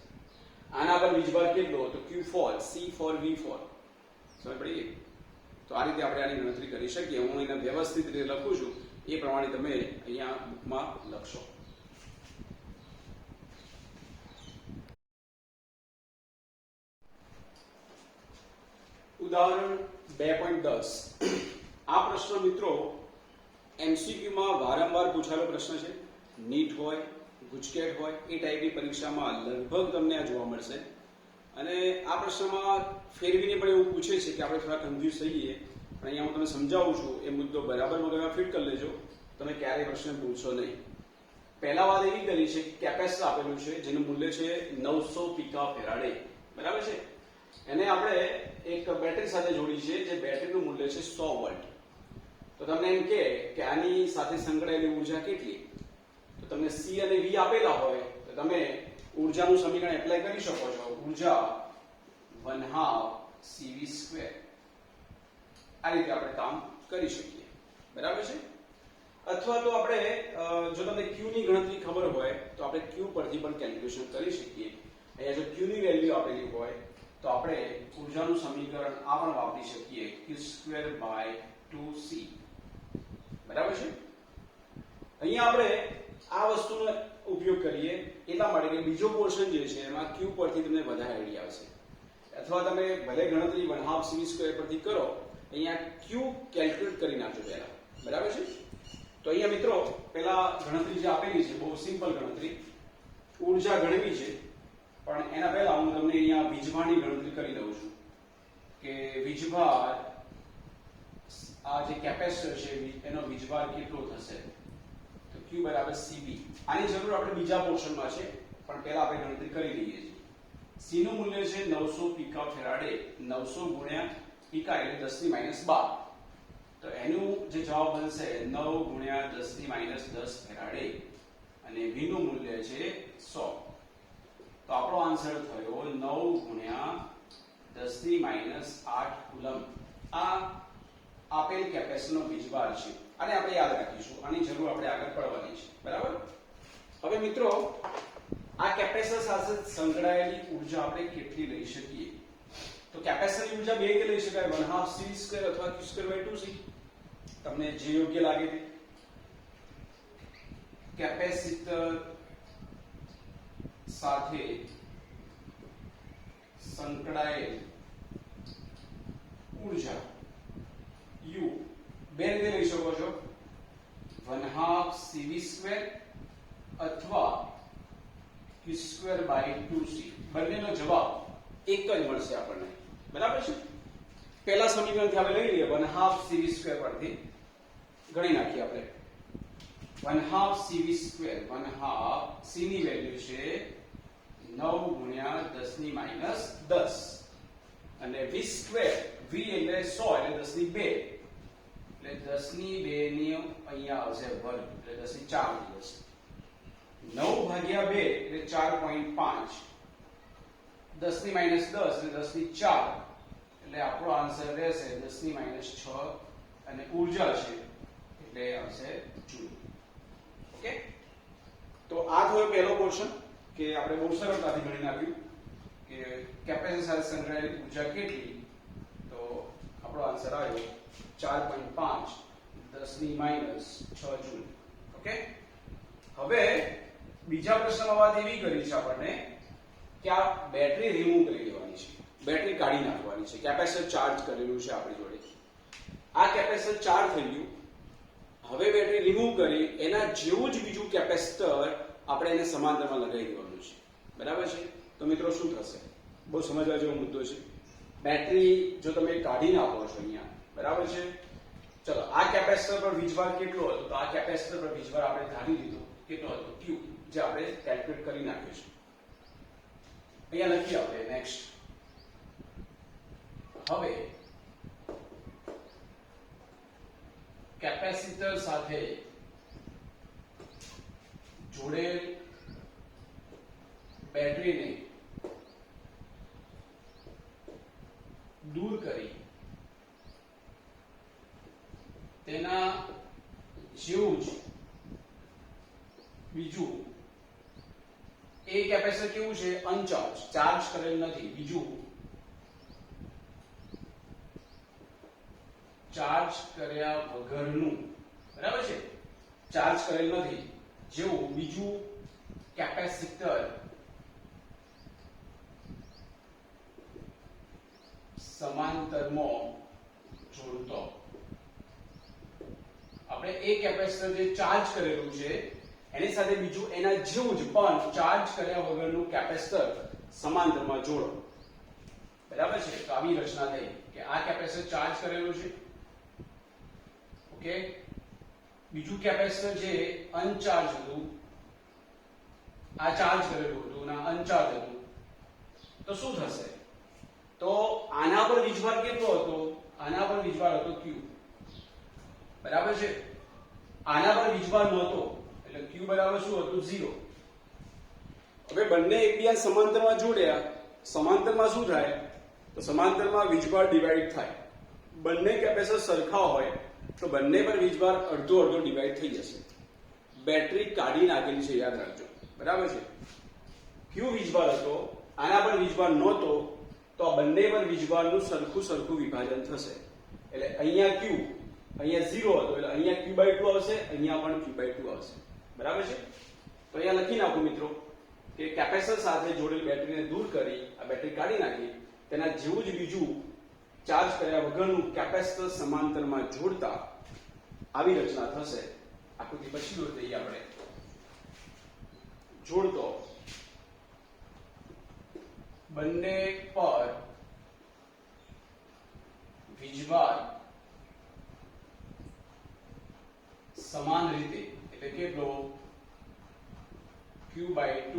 આના પર વીજભાર કેટલો? તો Q4 C4V4. સમજ પડી ગઈ? તો આ રીતે આપણે આની ગણતરી કરી શકીએ. હું એને વ્યવસ્થિત રીતે લખું છું, એ પ્રમાણે તમે અહીંયા બુકમાં લખશો. ઉદાહરણ 2.10. આ પ્રશ્ન મિત્રો MCQ માં વારંવાર પૂછાયેલો પ્રશ્ન છે. નીટ હોય, ગુજકેટ હોય, એ ટાઈપની પરીક્ષામાં લગભગ તમને આ જોવા મળશે. અને આ પ્રશ્નમાં ફેરવીને પણ એવું પૂછે છે કે આપણે થોડા કન્ફ્યુઝ થઈએ, પણ અહીંયા હું તમને સમજાવું છું. એ મુદ્દો બરાબર મગજમાં ફિટ કરી લેજો, તમે ક્યારેય પ્રશ્ન ભૂલશો નહીં. પહેલા વાત એવી કરી છે કે કેપેસિટર આપેલું છે જેનું મૂલ્ય છે 900 પિકાફેરાડે, બરાબર છે. એને આપણે એક બેટરી સાથે જોડી છે, જે બેટરીનું મૂલ્ય છે 100 વોલ્ટ. તો તમને એમ કે આની સાથે સંકળાયેલી ઉર્જા કેટલી? તો તમને C અને V આપેલા હોય તો તમે ઉર્જાનું સમીકરણ એપ્લાય કરી શકો છો. ઉર્જા 1/2 CV². આ રીતે આપણે કામ કરી શકીએ, બરાબર છે. અથવા તો આપણે જો તમને Q ની ગણતરી ખબર હોય તો આપણે Q પરથી પણ કેલ્ક્યુલેશન કરી શકીએ. અહીંયા જો Q ની વેલ્યુ આપેલી હોય તો આપણે ઉર્જાનું સમીકરણ આ પણ વાપરી શકીએ, Q²/2C, બરાબર છે. અહીંયા આપણે આ વસ્તુનો ઉપયોગ કરીએ એટલા માટે કે બીજો પોર્શન જે છે એમાં Q પરથી તમને વધારે આઈડિયા આવશે. અથવા તમે ભલે ગણતરી 1/2 CV² પરથી કરો, અહીંયા Q કેલ્ક્યુલેટ કરી નાખજો પહેલા, બરાબર છે. તો અહીંયા મિત્રો પહેલા ગણતરી જે આપેલી છે બહુ સિમ્પલ ગણતરી, ઉર્જા ગણવી છે. પણ એના પહેલા હું તમને અહીંયા વીજભારની ગણતરી કરી દઉં છું કે વીજભાર આ જે કેપેસિટર છે એનો વીજભાર કેટલો થશે? તો Q = CB. આની જરૂર આપણે બીજા પોર્શનમાં છે, પણ પહેલા આપણે ગણતરી કરી લઈએ છીએ. C નું મૂલ્ય છે 900 પીકા ફેરાડે. 900 ગુણ્યા પીકા એટલે 10 ની -12. તો એનું જે જવાબ બનશે 9 ગુણ્યા 10 ની -10 ફેરાડે અને V નું મૂલ્ય છે 100. તો આપણો આન્સર થયો 9 ગુણ્યા 10 ની -8 કુલમ. આ આપેલ કેપેસિટરનો વીજભાર છે અને આપણે યાદ રાખીશું. આની જરૂર આપણે આગળ પડવાની છે. બરાબર. હવે મિત્રો આ કેપેસિટર સાથે સંકળાયેલી ઊર્જા આપણે કેટલી લઈ શકીએ? તો કેપેસિટરની ઊર્જા બે રીતે લઈ શકાય, 1/2 c² અથવા q²/2c. તમને જે યોગ્ય લાગે તે. કેપેસિટર સાથે સંકળાયેલ ઊર્જા u બે રીતે લઈ શકો છો, 1/2 cv² અથવા q²/2c. બંનેનો જવાબ એક જ મળશે આપણને. બરાબર છે. પહેલા સમીકરણથી આપણે લઈ લઈએ 1/2 cv² પરથી ગણી નાખીએ આપણે. 1/2 cv², 1/2 c ની વેલ્યુ છે 9 ગુણ્યા 10 ની -10 અને v² v એટલે 100 એટલે 10 ની 2 એટલે 10 ની 2 ની અહીંયા આવશે વર્ગ એટલે 10 ની 4 દિવસ. 9 ભાગ્યા 2 એટલે 4.5, 10 ની -10 એટલે 10 ની 4 એટલે આપણો આન્સર રહેશે 10 ની -6 અને ઊર્જા છે એટલે આવશે જૂલ. ઓકે. તો આ થયો પહેલો પોર્શન કે આપણે બહુ સરળતાથી ગણી નાખ્યું કે કેપેસિટર સાથે સંકળાયેલી ઊર્જા કેટલી. તો આપણો આન્સર આવ્યો 4.5 10 ની -6 જૂલ. ઓકે. હવે બીજા પ્રશ્નમાં વાત એવી કરી છે આપણને કે આ બેટરી રિમૂવ કરી દેવાની છે, બેટરી કાઢી નાખવાની છે. કેપેસિટર ચાર્જ કરેલું છે આપણી જોડે. આ કેપેસિટર ચાર્જ થઈ ગયું. હવે બેટરી રિમૂવ કરી એના જેવું જ બીજું કેપેસિટર આપણે એને સમાંતરમાં લગાવી દેવાનું છે. બરાબર છે. તો મિત્રો શું થશે? બહુ સમજવા જેવો મુદ્દો છે. બેટરી જો તમે કાઢી નાખો છો અહીંયા, બરાબર છે. ચલો આ કેપેસિટર પર વીજભાર કેટલો હતો? તો આ કેપેસિટર પર વીજભાર આપણે ધારી લીધો કેટલો હતો? Q, જે આપણે કેલ્ક્યુલેટ કરી નાખ્યું છે. અહીંયા લખીએ આપણે નેક્સ્ટ. હવે કેપેસિટર સાથે જોડેલ બેટરીને દૂર કરી તેના જેવું જ બીજું એ કેપેસિટર કેવું છે? અનચાર્જ, ચાર્જ કરેલ નથી. બીજું ચાર્જ કર્યા વગરનું, બરાબર છે, ચાર્જ કરેલ નથી, જેવું બીજું કેપેસિટર સમાંતરમાં જોડતો. આપણે એ કેપેસિટર જે ચાર્જ કરેલું છે એની સાથે બીજું એના જેવું જ પણ ચાર્જ કર્યા વગરનું કેપેસિટર સમાંતરમાં જોડો. બરાબર છે. તો આવી રચના થઈ કે આ કેપેસિટર ચાર્જ કરેલું છે. ઓકે. બીજું કેપેસિટર જે અનચાર્જ હતું, આ ચાર્જ કરેલું હતું અને અનચાર્જ હતું. તો શું થશે? તો આના પર વીજભાર કેટલો હતો? આના પર વીજભાર હતો Q. બરાબર છે. આના પર વીજભાર નહોતો એટલે Q બરાબર શું હતું? 0. હવે બંને એકબીજા સમાંતરમાં જોડ્યા. સમાંતરમાં શું થાય? તો સમાંતરમાં વીજભાર ડિવાઈડ થાય. બંને કેપેસિટર સરખા હોય તો બંને પર વીજભાર અડધો અડધો ડિવાઈડ થઈ જશે. બેટરી કાઢી નાખેલી છે, યાદ રાખજો. બરાબર છે. Q વીજભાર હતો, આના પર વીજભાર નહોતો, તો આ બંને પર વીજભારનું સરખું વિભાજન થશે. એટલે અહીંયા Q, અહીંયા 0 હતો એટલે અહીંયા Q/2 આવશે, અહીંયા પણ Q/2 આવશે. બરાબર છે. તો અહીંયા લખી નાખો મિત્રો કે કેપેસિટર સાથે જોડેલ બેટરીને દૂર કરી આ બેટરી કાઢી નાખી, તેના જેવું જ બીજું ચાર્જ કર્યા વગરનું કેપેસિટર સમાંતરમાં જોડતા આવી રચના થશે. આકૃતિ પછી દોરી દઈએ આપણે. જોડતો બંને પર વીજભાર સમાન રીતે એટલે કેટલો? Q/2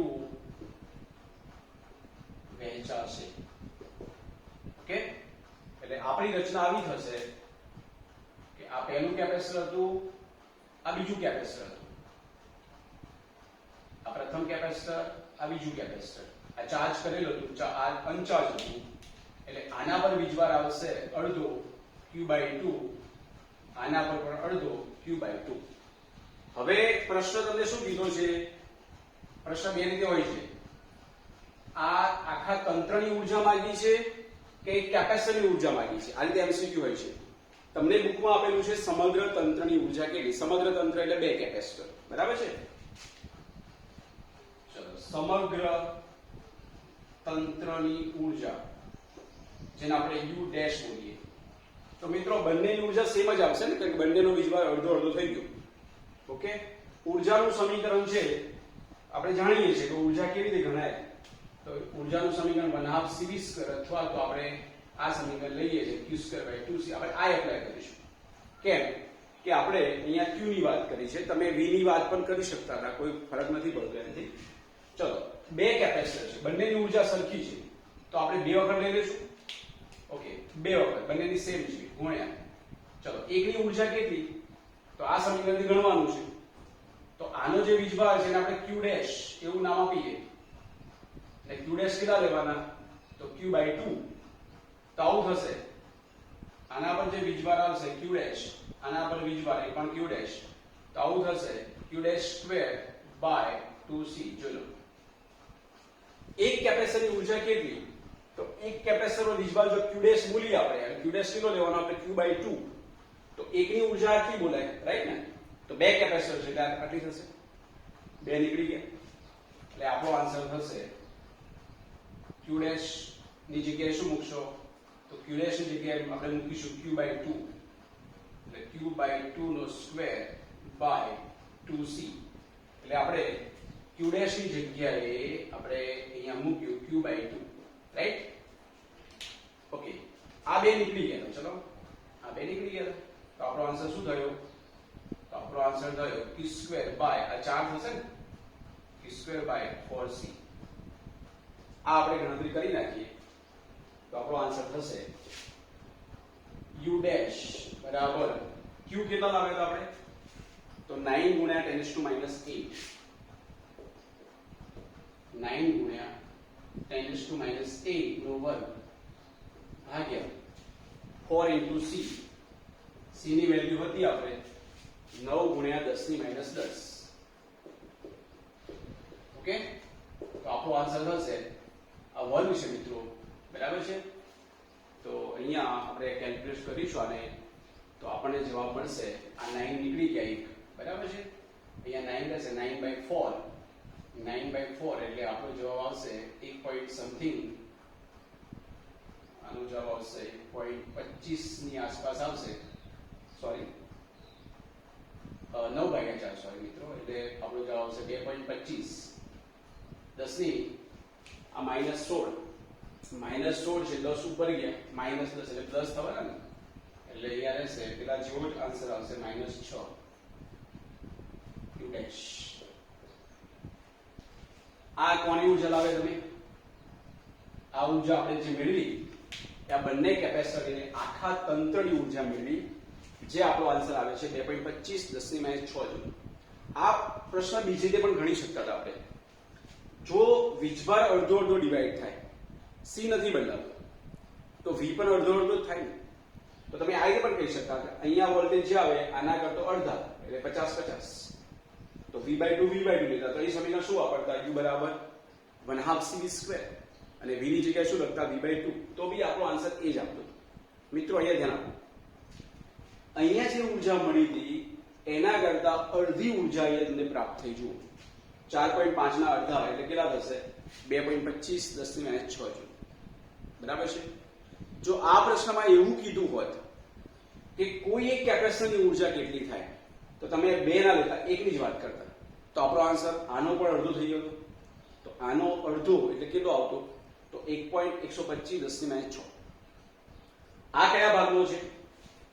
વહેંચાશે. ઓકે, એટલે આપણી રચના આવી થશે કે આ પહેલું કેપેસિટર હતું, આ બીજું કેપેસિટર હતું, આ પ્રથમ કેપેસિટર, આ બીજું કેપેસિટર, આ ચાર્જ કરેલું હતું, આ અનચાર્જ હતું, એટલે આના પર વીજભાર આવશે અડધો Q/2, આના પર પણ અડધો Q/2. હવે પ્રશ્ન તમને શું કીધો છે? પ્રશ્ન બે રીતે હોય છે. આ આખા તંત્રની ઉર્જા માંગી છે કે કેપેસિટરની ઉર્જા માંગી છે? આ રીતે એમસીક્યુ હોય છે. તમને બુકમાં આપેલું છે સમગ્ર તંત્રની ઉર્જા કેટલી. સમગ્ર તંત્ર એટલે બે કેપેસિટર, બરાબર છે? ચલો, સમગ્ર તંત્રની ઉર્જા જેને આપણે U' બોલીએ. તો મિત્રો બંનેની ઉર્જા સેમ જ આવશે ને, કારણ કે બંનેનો વીજભાર અડધો અડધો થઈ ગયો. ઓકે, ઉર્જાનું સમીકરણ છે આપણે જાણીએ છીએ કે ઉર્જા કેવી રીતે ગણાય. તો ઉર્જાનું સમીકરણ 1/2 CV² અથવા તો આપણે આ સમીકરણ લઈએ છીએ Q²/2C. આપણે આ એપ્લાય કરીશું. કેમ કે આપણે અહીંયા Q ની વાત કરી છે, તમે V ની વાત પણ કરી શકતા હતા, કોઈ ફરક નથી પડતો એનાથી. ચલો, બે કેપેસિટર છે, બંનેની ઉર્જા સરખી છે, તો આપણે બે વખત લઈ લઈશું. ઓકે, બે વખત બંનેની સેમ છે ગુણ્યા. ચલો, એકની ઉર્જા કેટલી? તો આ સમીકરણથી ગણવાનું છે. તો આનો જે વીજભાર છે એને આપણે Q' એવું નામ આપીએ. એટલે Q' કેટલા લેવાના? તો Q/2. તો આવું થશે. આના પર જે વીજભાર આવશે Q', આના પર વીજભાર એ પણ Q'. તો આવું થશે Q'²/2C. જોજો, એક કેપેસિટરની ઉર્જા કેટલી? તો એક કેપેસિટરનો વીજભાર જો Q' બોલીએ આપણે, અને Q' કેટલો લેવાનો? આપણે Q/2. તો એકની ઉર્જા આટલી બોલાય, રાઈટ ને? તો બે કેપેસિટર છે એટલે આટલી થશે. બે નીકળી ગયા એટલે આપણો આન્સર થશે Q' ની જગ્યાએ શું મૂકશો? તો Q' ની જગ્યાએ આપણે મૂકીશું Q/2. એટલે Q/2² / 2C. એટલે આપણે Q' ની જગ્યાએ આપણે અહીંયા મૂક્યું Q/2, રાઈટ? ઓકે, આ બે નીકળી ગયા. ચલો, આ બે નીકળી ગયા. તો આપણો આન્સર શું થયો? તો આપણો આન્સર થયો Q² આ 4 થશે ને, Q²/4C. આ આપણે ગણતરી કરી નાખીએ તો આપણો આન્સર થશે U' બરાબર Q કેટલા લાવ્યા હતા આપણે? તો 9 × 10⁻8. 9 × 10⁻8 નો વર્ગ ભાગ્યા 4 × C. C ની વેલ્યુ હતી આપણે 9 × 10⁻10. ઓકે, તો આપણો આન્સર થશે આ વર્ગ છે મિત્રો, બરાબર છે? તો અહીંયા આપણે કેલ્ક્યુલેટ કરીશું આને તો આપણને જવાબ મળશે આ 9 નીકળી ગયા એક, બરાબર છે? અહીંયા 9 રહેશે, 9/4. 9/4 એટલે આપણો જવાબ આવશે 1 પોઈન્ટ સમથિંગ. આનો જવાબ આવશે 1.25 ની આસપાસ આવશે. સોરી, 9/4 સોરી મિત્રો, એટલે આપણો જવાબ આવશે 2.25. 10 ની આ -16 છે, 10 ઉપર ગયા, -10 એટલે પ્લસ થવાના ને, એટલે અહીંયા રહેશે પેલા જેવો જ આન્સર આવશે -6. Q'. આ કોની ઉર્જા લાવે તમે? આ ઉર્જા આપણે જે મેળવી આ બંને કેપેસિટરને આખા તંત્રની ઉર્જા મેળવી, જે આપણો આન્સર આવે છે 2.25 10⁻6 જૂલ. આ પ્રશ્ન બીજી રીતે પણ ગણી શકતા હતા આપણે. જો વીજભાર અડધો અડધો ડિવાઈડ થાય, C નથી બદલાતો, તો V પણ અડધો અડધો જ થાય ને. તો તમે આ રીતે પણ કહી શકતા કે અહીંયા વોલ્ટેજ જે આવે આના કરતો અડધા એટલે 50-50. તો V/2 લેતા તો એ સમીકરણ શું વાપરતા? U બરાબર 1/2 CV², અને V ની જગ્યાએ શું લખતા? V/2. તો બી આપણો આન્સર એ જ આપતો. મિત્રો અહીંયા ધ્યાન આપો, અહીંયા જે ઉર્જા મળી હતી એના કરતા અડધી ઉર્જા અહીંયા તમને પ્રાપ્ત થઈ. જુઓ, 4.5 ના અડધા એટલે કેટલા થશે? 2.25 10⁻6 જૂલ, બરાબર છે? જો આ પ્રશ્નમાં એવું કીધું હોત કે કોઈ એક કેપેસિટરની ઉર્જા કેટલી થાય, તો તમે બે ના લેતા, એકની જ વાત કરતા, તો આપણો આન્સર આનો પણ અડધો થઈ ગયો. તો આનો અડધો એટલે કેટલો આવતો? તો 1.125 10⁻6. આ કયા ભાગનો છે?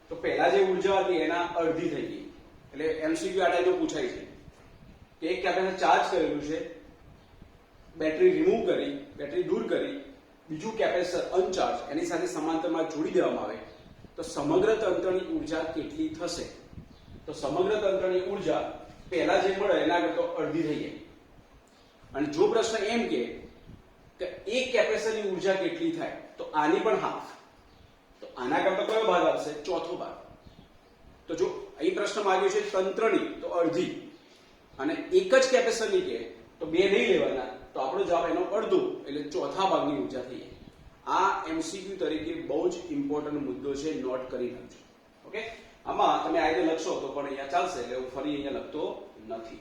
તો પહેલા જે ઉર્જા હતી એના અડધી થઈ ગઈ. એટલે એમસીક્યુ આ ટાઈપનો પૂછાય છે કે એક કેપેસિટર ચાર્જ કરેલું છે, બેટરી રિમૂવ કરી, બેટરી દૂર કરી બીજું કેપેસિટર અનચાર્જ એની સાથે સમાંતરમાં જોડી દેવામાં આવે તો સમગ્ર તંત્રની ઉર્જા કેટલી થશે? તો સમગ્ર તંત્રની ઉર્જા પહેલા જે મળે એના કરતા અડધી થઈ જાય. અને જો પ્રશ્ન એમ કે એક કેપેસિટરની ઉર્જા કેટલી થાય તો આની પણ હાફ, તો આના કરતા કયો ભાગ આવશે? ચોથો ભાગ. તો જો અહીં પ્રશ્ન માંગ્યો છે તંત્રની તો અડધી, અને એક જ કેપેસિટરની કે તો બે નહીં લેવાના, તો આપણો જવાબ એનો અડધો એટલે ચોથા ભાગની ઉર્જા થઈ જાય. આ એમસીક્યુ તરીકે બહુ જ ઇમ્પોર્ટન્ટ મુદ્દો છે, નોટ કરી નાખજો. ઓકે, આમાં તમે આ રીતે લખશો તો પણ અહીંયા ચાલશે, એટલે હું ફરી અહીંયા લખતો નથી.